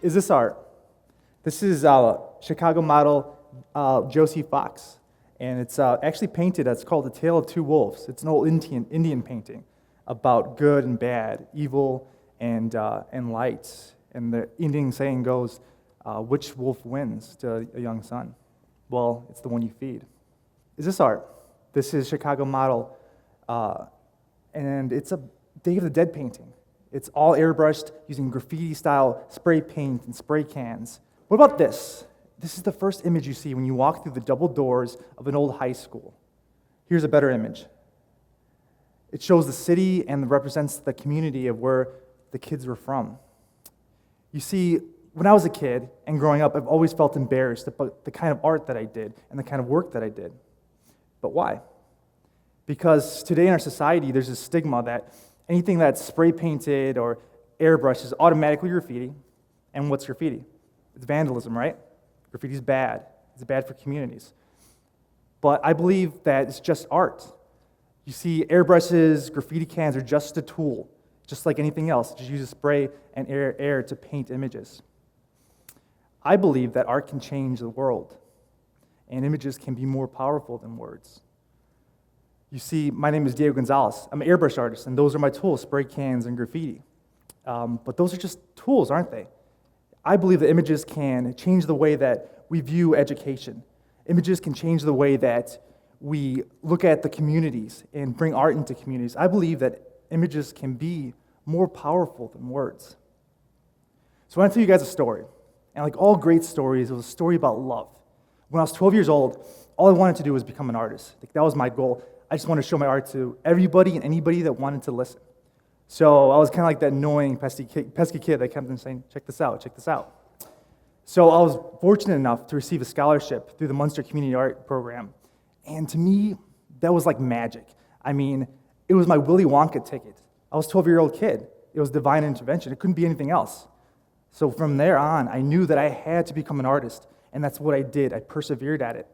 Is this art? This is Chicago model Josie Fox, and it's actually painted. It's called The Tale of Two Wolves. It's an old Indian painting about good and bad, evil and light. And the Indian saying goes, which wolf wins to a young son? Well, it's the one you feed. Is this art? This is Chicago model, and it's a Day of the Dead painting. It's all airbrushed using graffiti-style spray paint and spray cans. What about this? This is the first image you see when you walk through the double doors of an old high school. Here's a better image. It shows the city and represents the community of where the kids were from. You see, when I was a kid and growing up, I've always felt embarrassed about the kind of art that I did and the kind of work that I did. But why? Because today in our society, there's a stigma that anything that's spray painted or airbrushed is automatically graffiti. And what's graffiti? It's vandalism, right? Graffiti's bad. It's bad for communities. But I believe that it's just art. You see, airbrushes, graffiti cans are just a tool, just like anything else. It just uses spray and air to paint images. I believe that art can change the world, and images can be more powerful than words. You see, my name is Diego Gonzalez. I'm an airbrush artist, and those are my tools, spray cans and graffiti. But those are just tools, aren't they? I believe that images can change the way that we view education. Images can change the way that we look at the communities and bring art into communities. I believe that images can be more powerful than words. So I want to tell you guys a story. And like all great stories, it was a story about love. When I was 12 years old, all I wanted to do was become an artist. Like, that was my goal. I just wanted to show my art to everybody and anybody that wanted to listen. So I was kind of like that annoying, pesky kid that kept on saying, check this out, check this out. So I was fortunate enough to receive a scholarship through the Munster Community Art Program. And to me, that was like magic. I mean, it was my Willy Wonka ticket. I was a 12-year-old kid. It was divine intervention. It couldn't be anything else. So from there on, I knew that I had to become an artist, and that's what I did. I persevered at it.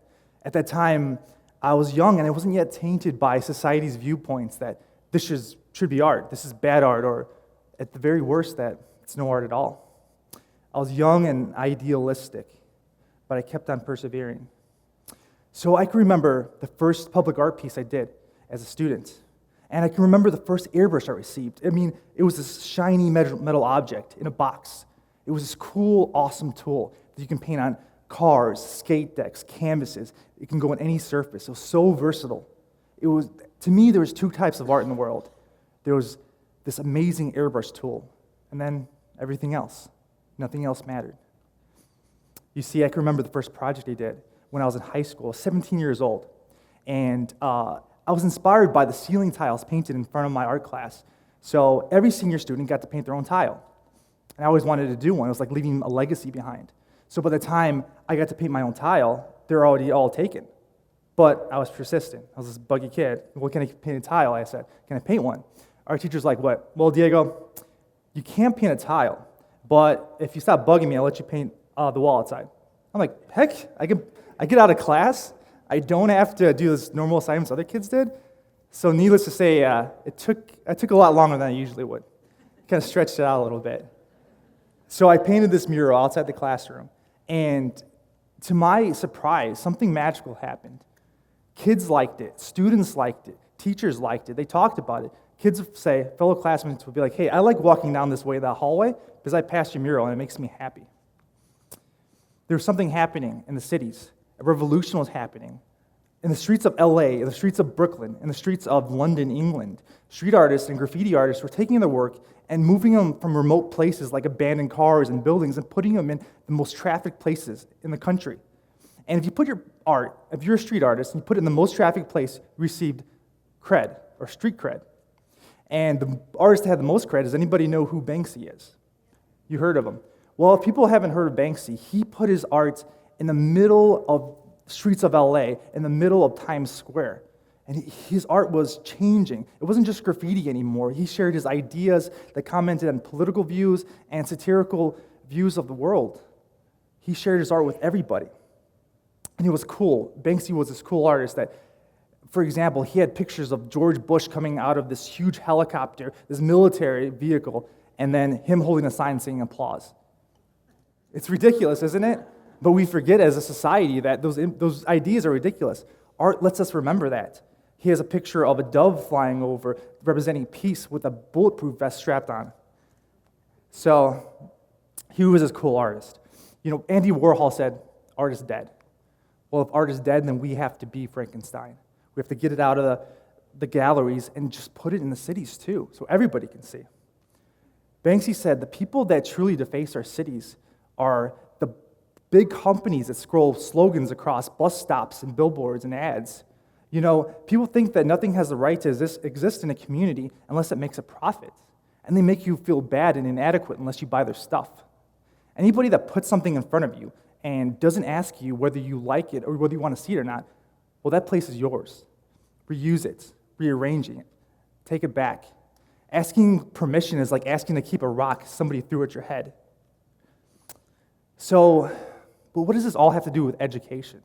At that time, I was young, and I wasn't yet tainted by society's viewpoints that this should be art, this is bad art, or at the very worst, that it's no art at all. I was young and idealistic, but I kept on persevering. So I can remember the first public art piece I did as a student, and I can remember the first airbrush I received. I mean, it was this shiny metal object in a box. It was this cool, awesome tool that you can paint on cars, skate decks, canvases. It can go on any surface. It was so versatile. To me, there was two types of art in the world. There was this amazing airbrush tool, and then everything else. Nothing else mattered. You see, I can remember the first project I did when I was in high school. I was 17 years old, and I was inspired by the ceiling tiles painted in front of my art class. So every senior student got to paint their own tile. And I always wanted to do one. It was like leaving a legacy behind. So by the time I got to paint my own tile, they're already all taken. But I was persistent. I was this buggy kid. Well, can I paint a tile? I said, can I paint one? Our teacher's like, what? Well, Diego, you can't paint a tile, but if you stop bugging me, I'll let you paint the wall outside. I'm like, heck, I get out of class. I don't have to do this normal assignments other kids did. So needless to say, it took a lot longer than I usually would. Kind of stretched it out a little bit. So I painted this mural outside the classroom, and to my surprise, something magical happened. Kids liked it, students liked it, teachers liked it, they talked about it. Kids would say, fellow classmates would be like, hey, I like walking down this way, that hallway, because I passed your mural and it makes me happy. There was something happening in the cities. A revolution was happening. In the streets of LA, in the streets of Brooklyn, in the streets of London, England, street artists and graffiti artists were taking their work and moving them from remote places like abandoned cars and buildings and putting them in the most trafficked places in the country. And if you put your art, if you're a street artist and you put it in the most trafficked place, you received cred, or street cred. And the artist that had the most cred, does anybody know who Banksy is? You heard of him. Well, if people haven't heard of Banksy, he put his art in the middle of streets of LA, in the middle of Times Square. And his art was changing. It wasn't just graffiti anymore. He shared his ideas that commented on political views and satirical views of the world. He shared his art with everybody. And it was cool. Banksy was this cool artist that, for example, he had pictures of George Bush coming out of this huge helicopter, this military vehicle, and then him holding a sign saying applause. It's ridiculous, isn't it? But we forget as a society that those ideas are ridiculous. Art lets us remember that. He has a picture of a dove flying over, representing peace with a bulletproof vest strapped on. So, he was this cool artist. Andy Warhol said, art is dead. Well, if art is dead, then we have to be Frankenstein. We have to get it out of the galleries and just put it in the cities too, so everybody can see. Banksy said, the people that truly deface our cities are the big companies that scroll slogans across bus stops and billboards and ads. People think that nothing has the right to exist in a community unless it makes a profit. And they make you feel bad and inadequate unless you buy their stuff. Anybody that puts something in front of you and doesn't ask you whether you like it or whether you want to see it or not, well, that place is yours. Reuse it, rearranging it, take it back. Asking permission is like asking to keep a rock somebody threw at your head. So, but what does this all have to do with education?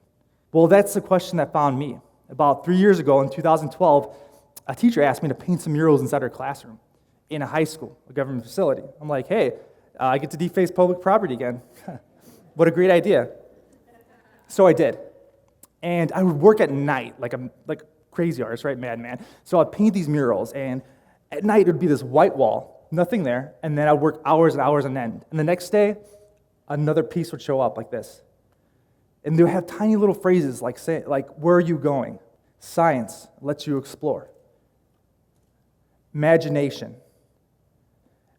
Well, that's the question that found me. About 3 years ago, in 2012, a teacher asked me to paint some murals inside her classroom in a high school, a government facility. I'm like, hey, I get to deface public property again. What a great idea. So I did. And I would work at night, like a crazy artist, right? Madman. So I'd paint these murals, and at night it would be this white wall, nothing there, and then I'd work hours and hours on end. And the next day, another piece would show up like this. And they would have tiny little phrases like, where are you going? Science lets you explore. Imagination.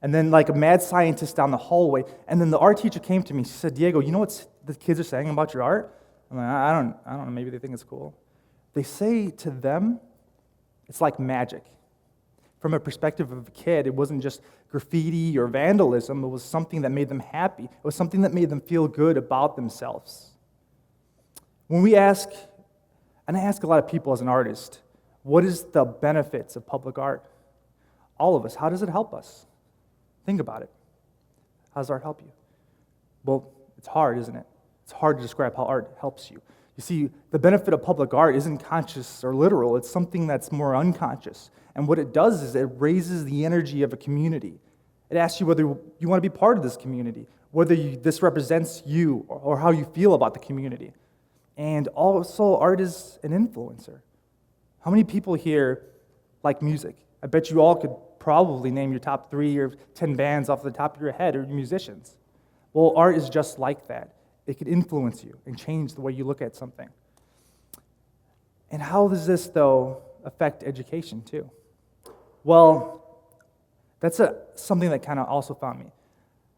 And then like a mad scientist down the hallway. And then the art teacher came to me. She said, Diego, you know what the kids are saying about your art? I'm like, I don't know, maybe they think it's cool. They say to them, it's like magic. From a perspective of a kid, it wasn't just graffiti or vandalism. It was something that made them happy. It was something that made them feel good about themselves. When we ask, and I ask a lot of people as an artist, what is the benefits of public art? All of us, how does it help us? Think about it. How does art help you? Well, it's hard, isn't it? It's hard to describe how art helps you. You see, the benefit of public art isn't conscious or literal. It's something that's more unconscious. And what it does is it raises the energy of a community. It asks you whether you want to be part of this community, whether this represents you or how you feel about the community. And also, art is an influencer. How many people here like music? I bet you all could probably name your top 3 or 10 bands off the top of your head, or musicians. Well, art is just like that. It can influence you and change the way you look at something. And how does this, though, affect education, too? Well, that's something that kind of also found me.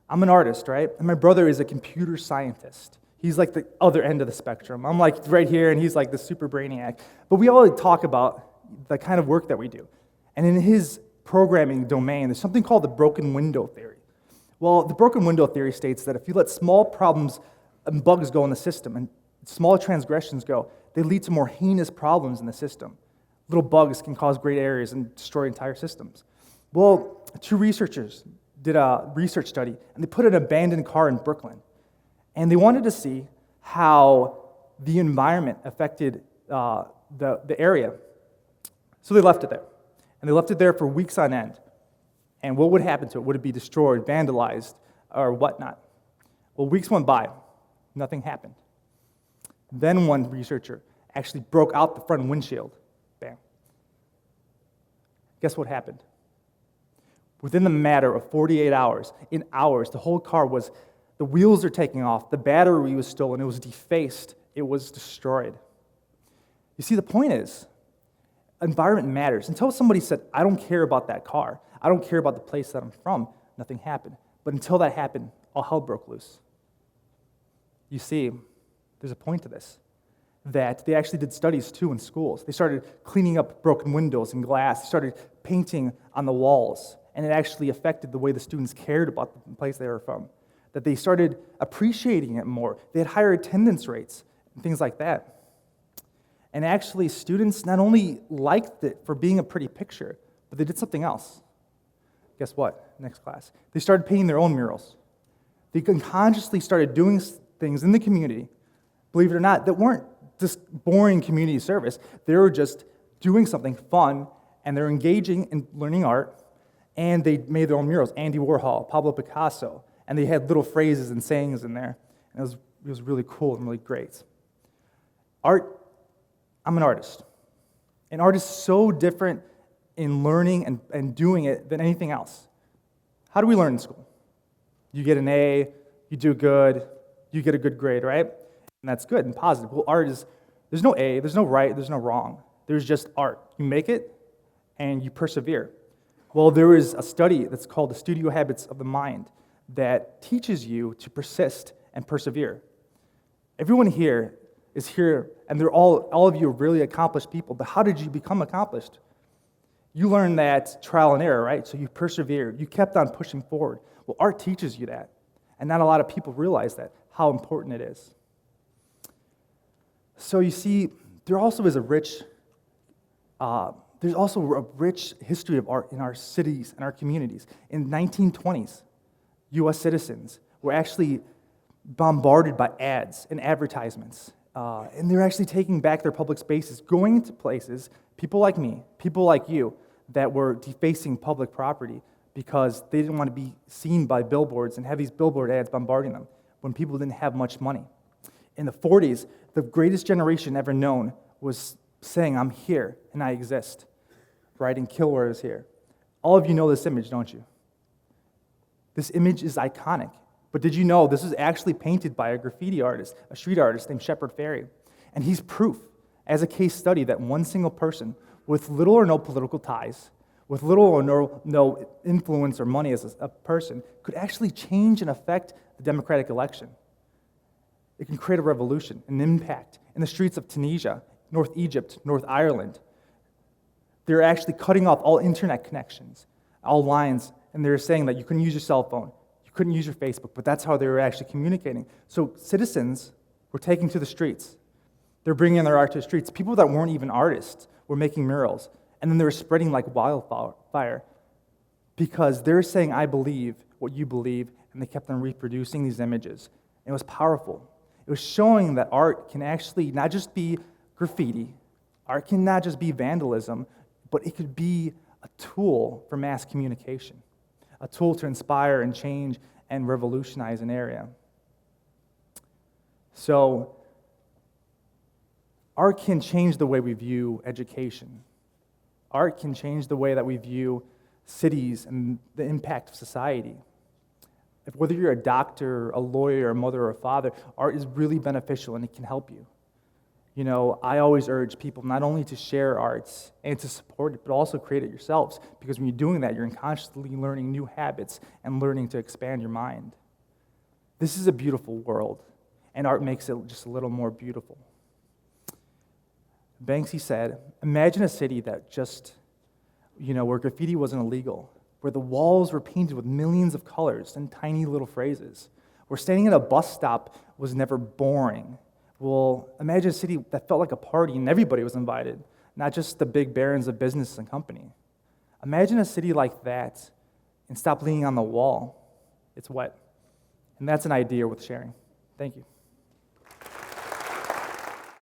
I'm an artist, right? And my brother is a computer scientist. He's like the other end of the spectrum. I'm like right here, and he's like the super brainiac. But we all talk about the kind of work that we do. And in his programming domain, there's something called the broken window theory. Well, the broken window theory states that if you let small problems and bugs go in the system, and small transgressions go, they lead to more heinous problems in the system. Little bugs can cause great errors and destroy entire systems. Well, 2 researchers did a research study, and they put an abandoned car in Brooklyn. And they wanted to see how the environment affected the area. So they left it there. And they left it there for weeks on end. And what would happen to it? Would it be destroyed, vandalized, or whatnot? Well, weeks went by. Nothing happened. Then one researcher actually broke out the front windshield. Bam. Guess what happened? Within the matter of 48 hours, in hours, the whole car was, the wheels are taking off, the battery was stolen, it was defaced, it was destroyed. You see, the point is, environment matters. Until somebody said, I don't care about that car, I don't care about the place that I'm from, nothing happened. But until that happened, all hell broke loose. You see, there's a point to this, that they actually did studies too in schools. They started cleaning up broken windows and glass, they started painting on the walls, and it actually affected the way the students cared about the place they were from. That they started appreciating it more. They had higher attendance rates and things like that. And actually, students not only liked it for being a pretty picture, but they did something else. Guess what? Next class. They started painting their own murals. They unconsciously started doing things in the community, believe it or not, that weren't just boring community service. They were just doing something fun, and they're engaging in learning art, and they made their own murals. Andy Warhol, Pablo Picasso, And they had little phrases and sayings in there. And it was really cool and really great. Art, I'm an artist. And art is so different in learning and doing it than anything else. How do we learn in school? You get an A, you do good, you get a good grade, right? And that's good and positive. Well, art is, there's no A, there's no right, there's no wrong. There's just art. You make it, and you persevere. Well, there is a study that's called the Studio Habits of the Mind that teaches you to persist and persevere. Everyone here is here, and they're all of you are really accomplished people, but how did you become accomplished? You learned that trial and error, right? So you persevered. You kept on pushing forward. Well, art teaches you that, and not a lot of people realize that, how important it is. So you see, there also is a rich history of art in our cities and our communities. In the 1920s, U.S. citizens were actually bombarded by ads and advertisements. And they're actually taking back their public spaces, going into places, people like me, people like you, that were defacing public property because they didn't want to be seen by billboards and have these billboard ads bombarding them when people didn't have much money. In the 40s, the greatest generation ever known was saying, I'm here and I exist, writing kill words here. All of you know this image, don't you? This image is iconic. But did you know this is actually painted by a graffiti artist, a street artist named Shepard Fairey? And he's proof, as a case study, that one single person with little or no political ties, with little or no influence or money as a person, could actually change and affect the democratic election. It can create a revolution, an impact in the streets of Tunisia, North Egypt, North Ireland. They're actually cutting off all internet connections, all lines, and they're saying that you couldn't use your cell phone, you couldn't use your Facebook, but that's how they were actually communicating. So citizens were taking to the streets. They're bringing their art to the streets. People that weren't even artists were making murals, and then they were spreading like wildfire because they're saying, I believe what you believe, and they kept on reproducing these images. It was powerful. It was showing that art can actually not just be graffiti, art can not just be vandalism, but it could be a tool for mass communication, a tool to inspire and change and revolutionize an area. So, art can change the way we view education. Art can change the way that we view cities and the impact of society. Whether you're a doctor, a lawyer, a mother, or a father, art is really beneficial and it can help you. You know, I always urge people not only to share arts and to support it, but also create it yourselves. Because when you're doing that, you're constantly learning new habits and learning to expand your mind. This is a beautiful world, and art makes it just a little more beautiful. Banksy said, imagine a city that just, where graffiti wasn't illegal, where the walls were painted with millions of colors and tiny little phrases, where standing at a bus stop was never boring. Well, imagine a city that felt like a party and everybody was invited, not just the big barons of business and company. Imagine a city like that and stop leaning on the wall. It's wet. And that's an idea worth sharing. Thank you.